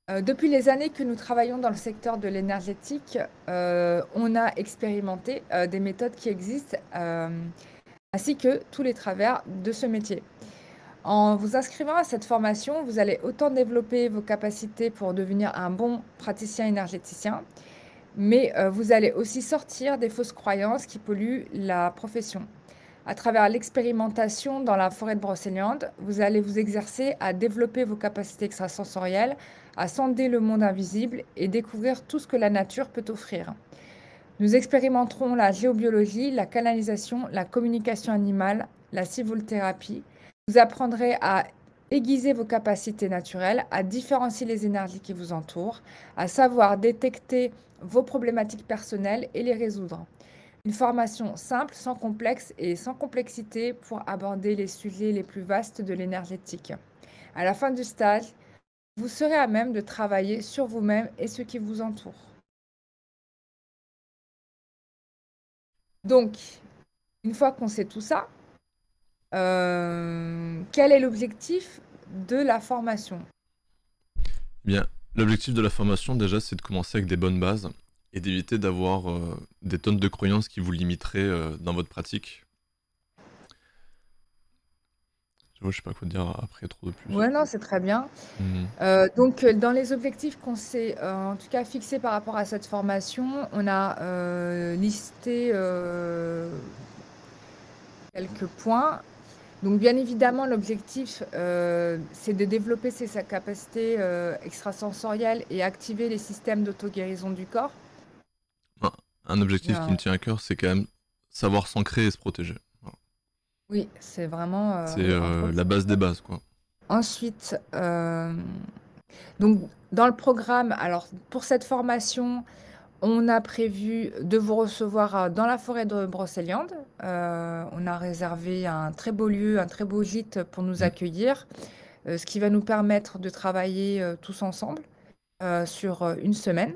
Depuis les années que nous travaillons dans le secteur de l'énergétique, on a expérimenté, des méthodes qui existent, ainsi que tous les travers de ce métier. En vous inscrivant à cette formation, vous allez autant développer vos capacités pour devenir un bon praticien énergéticien, mais vous allez aussi sortir des fausses croyances qui polluent la profession. À travers l'expérimentation dans la forêt de Brocéliande, vous allez vous exercer à développer vos capacités extrasensorielles, à sonder le monde invisible et découvrir tout ce que la nature peut offrir. Nous expérimenterons la géobiologie, la canalisation, la communication animale, la civothérapie. Vous apprendrez à aiguiser vos capacités naturelles, à différencier les énergies qui vous entourent, à savoir détecter vos problématiques personnelles et les résoudre. Une formation simple, sans complexe et sans complexité pour aborder les sujets les plus vastes de l'énergétique. À la fin du stage, vous serez à même de travailler sur vous-même et ce qui vous entoure. Donc, une fois qu'on sait tout ça, quel est l'objectif de la formation? Eh bien, l'objectif de la formation, déjà, c'est de commencer avec des bonnes bases et d'éviter d'avoir des tonnes de croyances qui vous limiteraient dans votre pratique. Je sais pas quoi dire après trop de plus. Ouais, non, c'est très bien. Mhm. Donc, dans les objectifs qu'on s'est, en tout cas, fixés par rapport à cette formation, on a listé quelques points. Donc, bien évidemment, l'objectif, c'est de développer sa capacité extrasensorielle et activer les systèmes d'auto-guérison du corps. Un objectif qui Euh, me tient à cœur, c'est quand même savoir s'ancrer et se protéger. Voilà. oui, c'est vraiment, C'est oui, entre autres. la base des bases, quoi. Ensuite, donc, dans le programme, alors, pour cette formation, on a prévu de vous recevoir dans la forêt de Brocéliande. On a réservé un très beau lieu, un très beau gîte pour nous Mhm. accueillir, ce qui va nous permettre de travailler tous ensemble sur une semaine.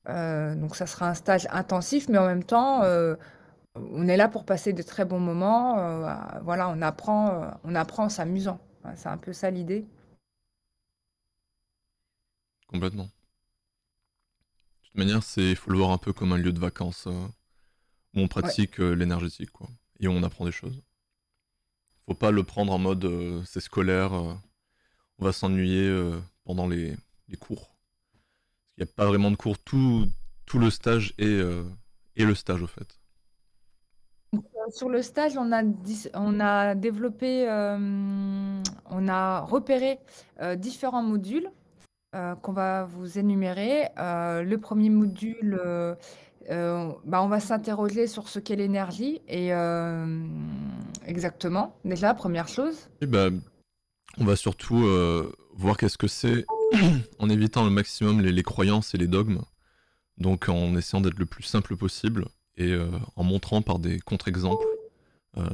Donc ça sera un stage intensif, mais en même temps, on est là pour passer de très bons moments. Voilà, on apprend en s'amusant. Ouais, c'est un peu ça l'idée. Complètement. De toute manière, faut le voir un peu comme un lieu de vacances où on Ouais. pratique l'énergétique, quoi. Et où on apprend des choses. Faut pas le prendre en mode c'est scolaire, on va s'ennuyer pendant les cours. Il n'y a pas vraiment de cours, tout le stage est le stage au fait. Sur le stage, on a développé, on a repéré différents modules qu'on va vous énumérer. Le premier module, bah, on va s'interroger sur ce qu'est l'énergie et exactement, déjà, première chose. Et bah, on va surtout voir qu'est-ce que c'est en évitant le maximum les croyances et les dogmes. Donc en essayant d'être le plus simple possible et en montrant par des contre-exemples, euh,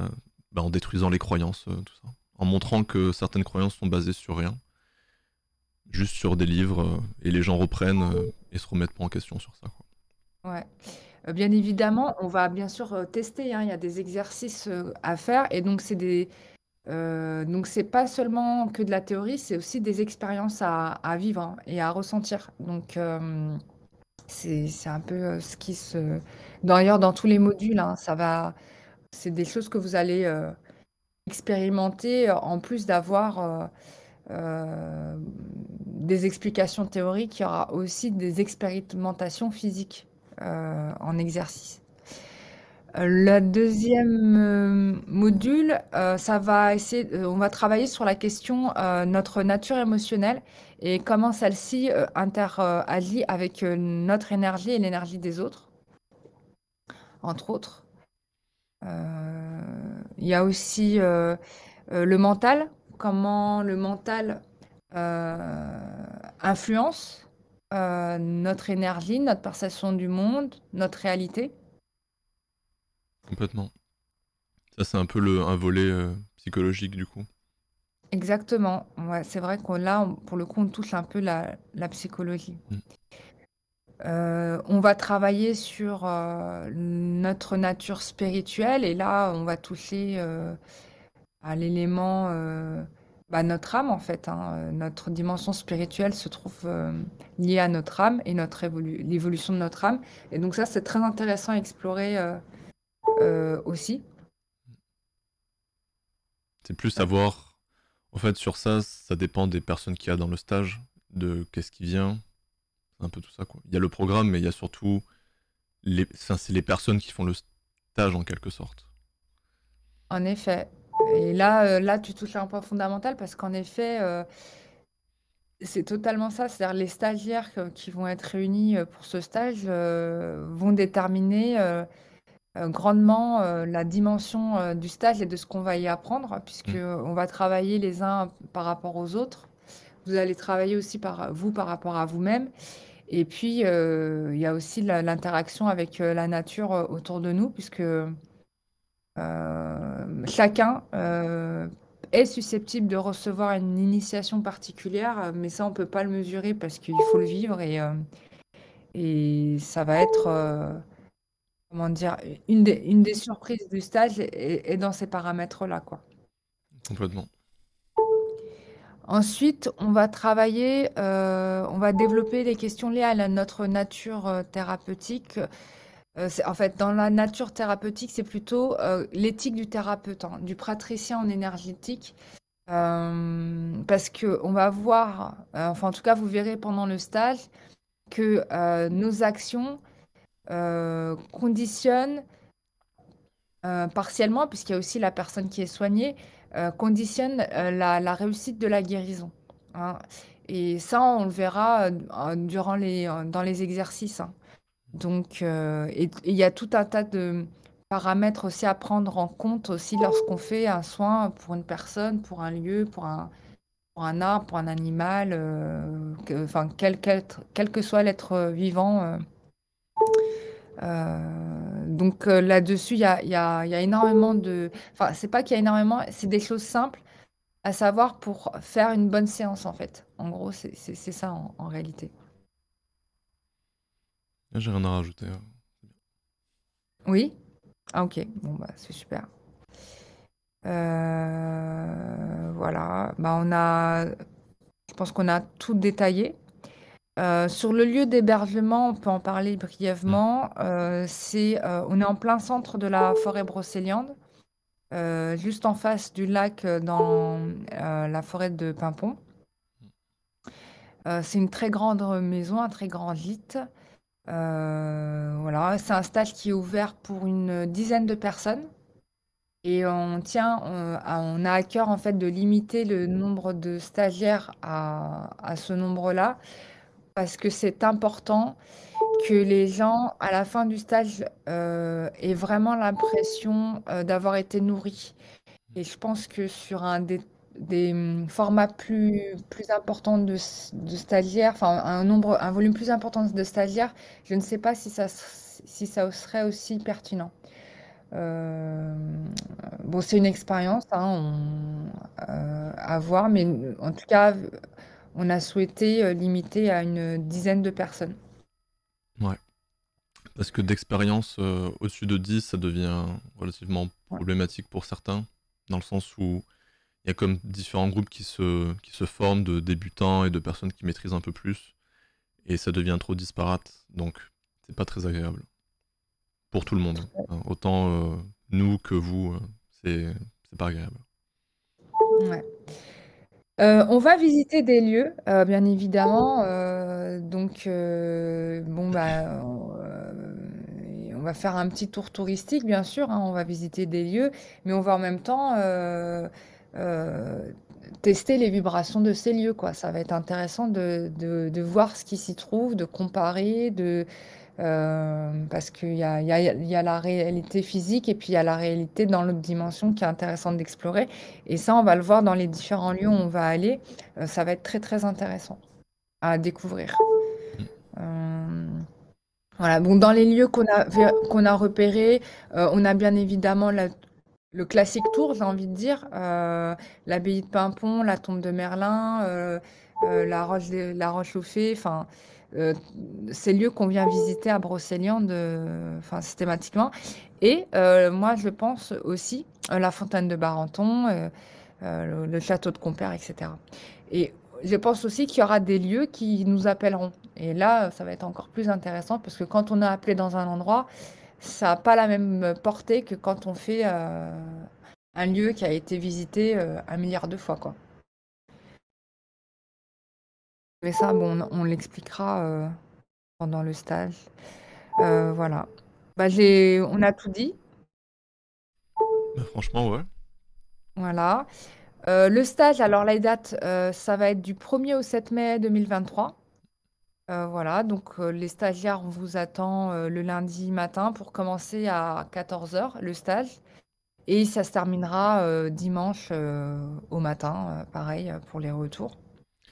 bah, en détruisant les croyances, tout ça. En montrant que certaines croyances sont basées sur rien, juste sur des livres, et les gens reprennent et se remettent pas en question sur ça, quoi. Ouais. Bien évidemment, on va bien sûr tester, hein, il y a des exercices à faire et donc c'est pas seulement que de la théorie, c'est aussi des expériences à vivre hein, et à ressentir. Donc c'est un peu ce qui se... D'ailleurs, dans tous les modules, hein, c'est des choses que vous allez expérimenter en plus d'avoir des explications théoriques, il y aura aussi des expérimentations physiques en exercice. Le deuxième module, on va travailler sur la question notre nature émotionnelle et comment celle-ci interagit avec notre énergie et l'énergie des autres, entre autres. Il y a aussi le mental, comment le mental influence notre énergie, notre perception du monde, notre réalité. Complètement. Ça, c'est un peu un volet psychologique, du coup. Exactement. Ouais, c'est vrai pour le coup, on touche un peu la psychologie. Mm. On va travailler sur notre nature spirituelle et là, on va toucher à l'élément bah, notre âme en fait, hein, notre dimension spirituelle se trouve, liée à notre âme et l'évolution de notre âme et donc ça, c'est très intéressant à explorer, aussi. C'est plus savoir, en fait, sur ça, ça dépend des personnes qu'il y a dans le stage, de qu'est-ce qui vient, c'est un peu tout ça, quoi. Il y a le programme, mais il y a surtout enfin, c'est les personnes qui font le stage en quelque sorte. En effet et là, tu touches à un point fondamental parce qu'en effet, c'est totalement ça. C'est-à-dire les stagiaires qui vont être réunis, pour ce stage, vont déterminer, grandement, la dimension, du stage et de ce qu'on va y apprendre puisque Mm. on va travailler les uns par rapport aux autres. Vous allez travailler aussi par rapport à vous-même et puis, il y a aussi l'interaction avec, la nature, autour de nous puisque, chacun, est susceptible de recevoir une initiation particulière, mais ça, on peut pas le mesurer parce qu'il faut le vivre et ça va être, comment dire? Une des surprises du stage est dans ces paramètres-là, quoi. Complètement. Ensuite, on va travailler, on va développer les questions liées à notre nature, thérapeutique. En fait, dans la nature thérapeutique, c'est plutôt, l'éthique du thérapeute, hein, du praticien en énergétique. Parce qu'on va voir, enfin en tout cas vous verrez pendant le stage que nos actions conditionnent partiellement, puisqu'il y a aussi la personne qui est soignée, conditionnent la réussite de la guérison, hein. Et ça, on le verra dans les exercices, hein. Donc, et il y a tout un tas de paramètres aussi à prendre en compte aussi lorsqu'on fait un soin pour une personne, pour un lieu, pour un arbre, pour un animal, enfin, quel que soit l'être vivant. Donc là-dessus, il y a énormément de... Enfin, c'est pas qu'il y a énormément, c'est des choses simples à savoir pour faire une bonne séance, en fait. En gros, c'est ça en réalité. Là, j'ai rien à rajouter. Oui? Ah ok, bon bah c'est super. Voilà, bah je pense qu'on a tout détaillé. Sur le lieu d'hébergement, on peut en parler Mm. brièvement. On est en plein centre de la forêt brocéliande, juste en face du lac dans la forêt de Pimpon. C'est une très grande maison, un très grand gîte. Voilà, c'est un stage qui est ouvert pour une dizaine de personnes. Et on a à cœur en fait de limiter le nombre de stagiaires à ce nombre-là, parce que c'est important que les gens, à la fin du stage, aient vraiment l'impression d'avoir été nourris. Et je pense que sur formats plus importants de stagiaires, enfin un volume plus important de stagiaires, je ne sais pas si ça serait aussi pertinent. Euh, bon, c'est une expérience, hein, à voir, mais en tout cas, on a souhaité limiter à une dizaine de personnes. Ouais. Parce que d'expérience, au-dessus de 10, ça devient relativement Ouais. problématique pour certains, dans le sens où il y a comme différents groupes qui se forment de débutants et de personnes qui maîtrisent un peu plus, et ça devient trop disparate, donc c'est pas très agréable pour tout le monde, hein. Autant nous que vous, c'est pas agréable. Ouais. On va visiter des lieux, bien évidemment. Donc, bon, bah, on va faire un petit tour touristique, bien sûr, hein, on va visiter des lieux, mais on va en même temps tester les vibrations de ces lieux, quoi. Ça va être intéressant de voir ce qui s'y trouve, de comparer, parce qu'il y a la réalité physique et puis il y a la réalité dans l'autre dimension qui est intéressante d'explorer. Et ça, on va le voir dans les différents lieux où on va aller. Ça va être très, très intéressant à découvrir. Mm. Euh, voilà. Bon, dans les lieux qu'on a repérés, on a bien évidemment le classique tour, j'ai envie de dire, l'abbaye de Paimpont, la tombe de Merlin, la Roche aux Fées, enfin, euh, ces lieux qu'on vient visiter à Brocéliande, enfin, systématiquement. Et moi, je pense aussi la fontaine de Barenton, le château de Compère, etc. Et je pense aussi qu'il y aura des lieux qui nous appelleront. Et là, ça va être encore plus intéressant parce que quand on est appelé dans un endroit, ça n'a pas la même portée que quand on fait un lieu qui a été visité un milliard de fois, quoi. Mais ça, bon, on l'expliquera pendant le stage. Voilà. Bah, on a tout dit. Bah, franchement, ouais. Voilà. Le stage, alors les dates, ça va être du 1er au 7 mai 2023. Voilà, donc les stagiaires, on vous attend le lundi matin pour commencer à 14 heures le stage. Et ça se terminera dimanche au matin, pareil pour les retours.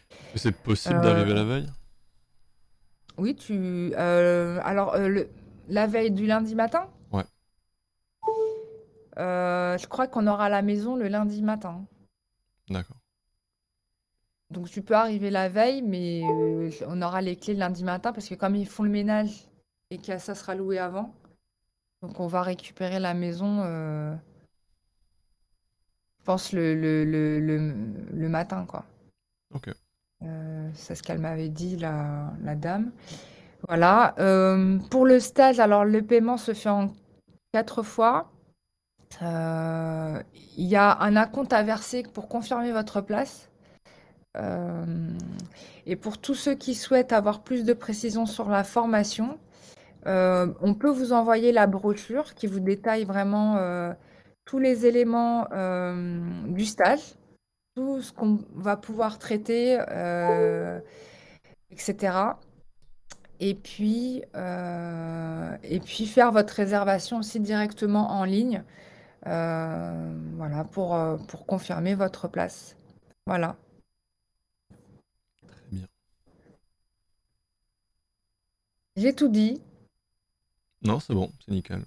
Est-ce que c'est possible d'arriver Euh, la veille? oui, alors, la veille du lundi matin, Ouais, je crois qu'on aura la maison le lundi matin. d'accord. Donc tu peux arriver la veille, mais on aura les clés le lundi matin parce que comme ils font le ménage et que ça sera loué avant, donc on va récupérer la maison, je pense, le matin, quoi. Ok. C'est ce qu'elle m'avait dit, la dame. Voilà. Pour le stage, alors le paiement se fait en 4 fois. Euh, Il y a un acompte à verser pour confirmer votre place. Euh, et pour tous ceux qui souhaitent avoir plus de précisions sur la formation, on peut vous envoyer la brochure qui vous détaille vraiment tous les éléments du stage, tout ce qu'on va pouvoir traiter, etc. Et puis faire votre réservation aussi directement en ligne, voilà, pour confirmer votre place. Voilà. Très bien. J'ai tout dit. Non, c'est bon, c'est nickel.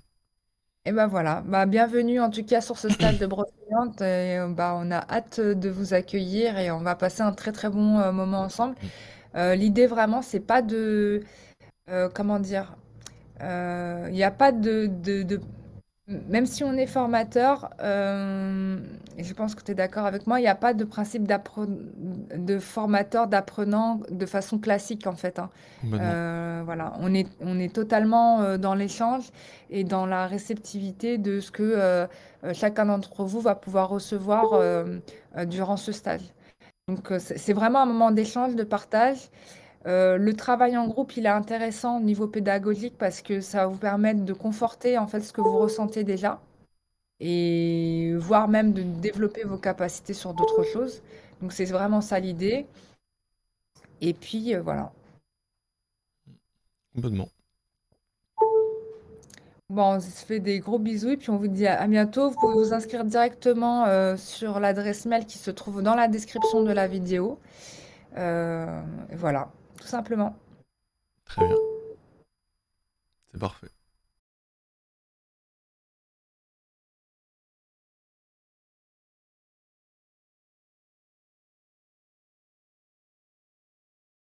Et ben voilà. Bah, bienvenue en tout cas sur ce stage de brocante. Et, bah, on a hâte de vous accueillir et on va passer un très très bon moment ensemble. Mm. L'idée vraiment, c'est pas de, comment dire, il n'y a pas même si on est formateur, et je pense que tu es d'accord avec moi, il n'y a pas de principe de formateur, d'apprenant de façon classique en fait, hein. Complètement. Voilà, on est totalement dans l'échange et dans la réceptivité de ce que chacun d'entre vous va pouvoir recevoir durant ce stage. Donc c'est vraiment un moment d'échange, de partage. Le travail en groupe, il est intéressant au niveau pédagogique parce que ça va vous permettre de conforter en fait ce que vous ressentez déjà et voire même de développer vos capacités sur d'autres choses. Donc c'est vraiment ça l'idée. Et puis voilà. Complètement. Bon, on se fait des gros bisous et puis on vous dit à bientôt. Vous pouvez vous inscrire directement sur l'adresse mail qui se trouve dans la description de la vidéo. Et voilà, tout simplement. Très bien. C'est parfait.